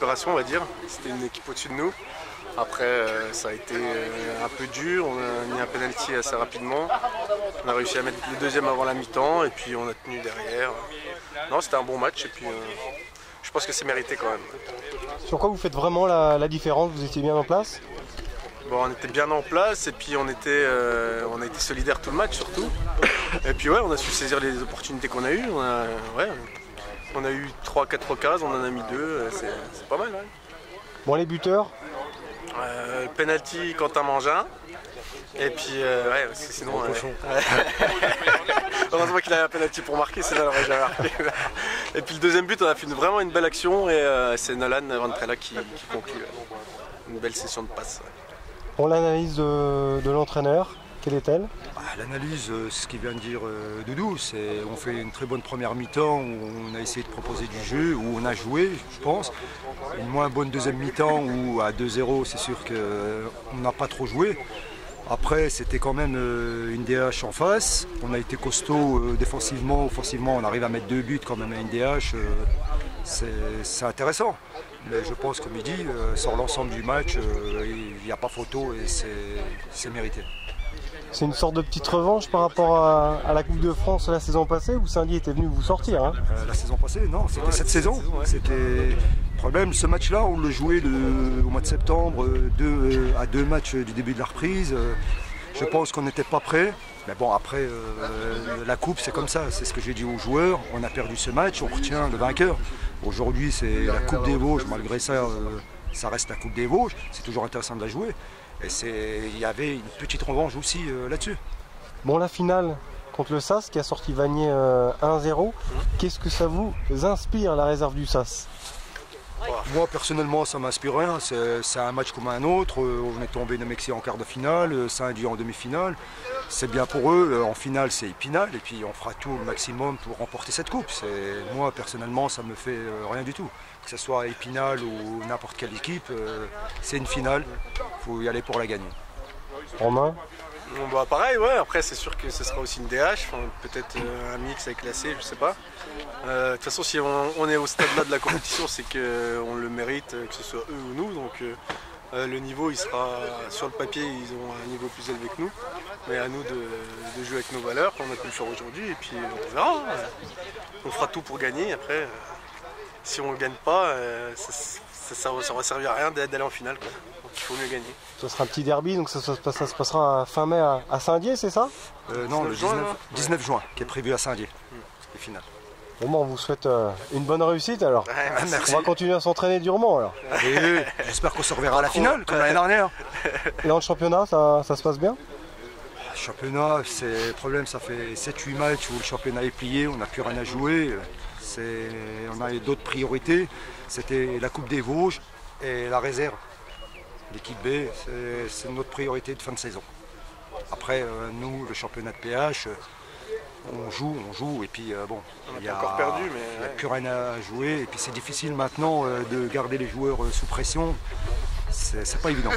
récupération, on va dire. C'était une équipe au-dessus de nous. Après, ça a été un peu dur. On a mis un penalty assez rapidement. On a réussi à mettre le deuxième avant la mi-temps et puis on a tenu derrière. Non, c'était un bon match et puis je pense que c'est mérité quand même. Sur quoi vous faites vraiment la différence? Vous étiez bien en place? Bon, on était bien en place et puis on a été solidaires tout le match surtout. Et puis ouais, on a su saisir les opportunités qu'on a eues. On a eu 3-4 occasions, on en a mis 2, c'est pas mal. Ouais. Bon, les buteurs? Penalty Quentin Mangin. Et puis ouais, parce que sinon. Heureusement qu'il a un penalty pour marquer, sinon il n'aurait jamais marqué. Et puis le deuxième but, on a fait vraiment une belle action et c'est Nolan Ventrella qui conclut une belle session de passe. Ouais. Bon, l'analyse de l'entraîneur, quelle est-elle? L'analyse, c'est ce qu'il vient de dire Doudou, on fait une très bonne première mi-temps où on a essayé de proposer du jeu, où on a joué, je pense. Une moins bonne deuxième mi-temps où à 2-0, c'est sûr qu'on n'a pas trop joué. Après, c'était quand même une DH en face. On a été costaud défensivement, offensivement. On arrive à mettre 2 buts quand même à une DH. C'est intéressant. Mais je pense, comme il dit, sur l'ensemble du match, il n'y a pas photo et c'est mérité. C'est une sorte de petite revanche par rapport à la Coupe de France la saison passée où Saint-Dié était venu vous sortir, hein? La saison passée, non, c'était cette saison. C'était le problème. Ce match-là, on le jouait au mois de septembre, à 2 matchs du début de la reprise. Je pense qu'on n'était pas prêt. Mais bon, après, la Coupe, c'est comme ça. C'est ce que j'ai dit aux joueurs. On a perdu ce match, on retient le vainqueur. Aujourd'hui, c'est la Coupe des Vosges. Malgré ça, ça reste la Coupe des Vosges. C'est toujours intéressant de la jouer. Et il y avait une petite revanche aussi là-dessus. Bon, la finale contre le SAS qui a sorti Vanier 1-0, qu'est-ce que ça vous inspire, la réserve du SAS? Moi personnellement ça m'inspire rien, c'est un match comme un autre, on est tombé de Mexique en quart de finale, Saint-Dié en demi-finale, c'est bien pour eux, en finale c'est Épinal et puis on fera tout au maximum pour remporter cette coupe. Moi personnellement ça me fait rien du tout, que ce soit Épinal ou n'importe quelle équipe, c'est une finale, il faut y aller pour la gagner. Romain? Bon, bah, pareil, ouais. Après c'est sûr que ce sera aussi une DH, peut-être un mix avec l'AC, je sais pas. De toute façon si on est au stade là de la compétition c'est qu'on le mérite, que ce soit eux ou nous. Donc le niveau il sera sur le papier, ils ont un niveau plus élevé que nous. Mais à nous de jouer avec nos valeurs comme on a pu le faire aujourd'hui et puis on verra. On fera tout pour gagner. Après si on ne gagne pas, ça va servir à rien d'aller en finale, quoi. Donc il faut mieux gagner. Ce sera un petit derby, donc ça se passera fin mai à Saint-Dié, c'est ça? Non, le 19 juin, qui est prévu à Saint-Dié, les finales. Bon, on vous souhaite une bonne réussite alors. Ouais, merci. On va continuer à s'entraîner durement alors. Et j'espère qu'on se reverra à la finale, comme l'année dernière. Et dans le championnat, ça se passe bien? Le championnat, le problème, ça fait 7-8 matchs où le championnat est plié, on n'a plus rien à jouer. On a d'autres priorités. C'était la Coupe des Vosges et la réserve. L'équipe B, c'est notre priorité de fin de saison. Après, nous, le championnat de PH, on joue et puis bon, on n'a pas encore perdu, mais il n'y a plus rien à jouer et puis c'est difficile maintenant de garder les joueurs sous pression. C'est pas évident.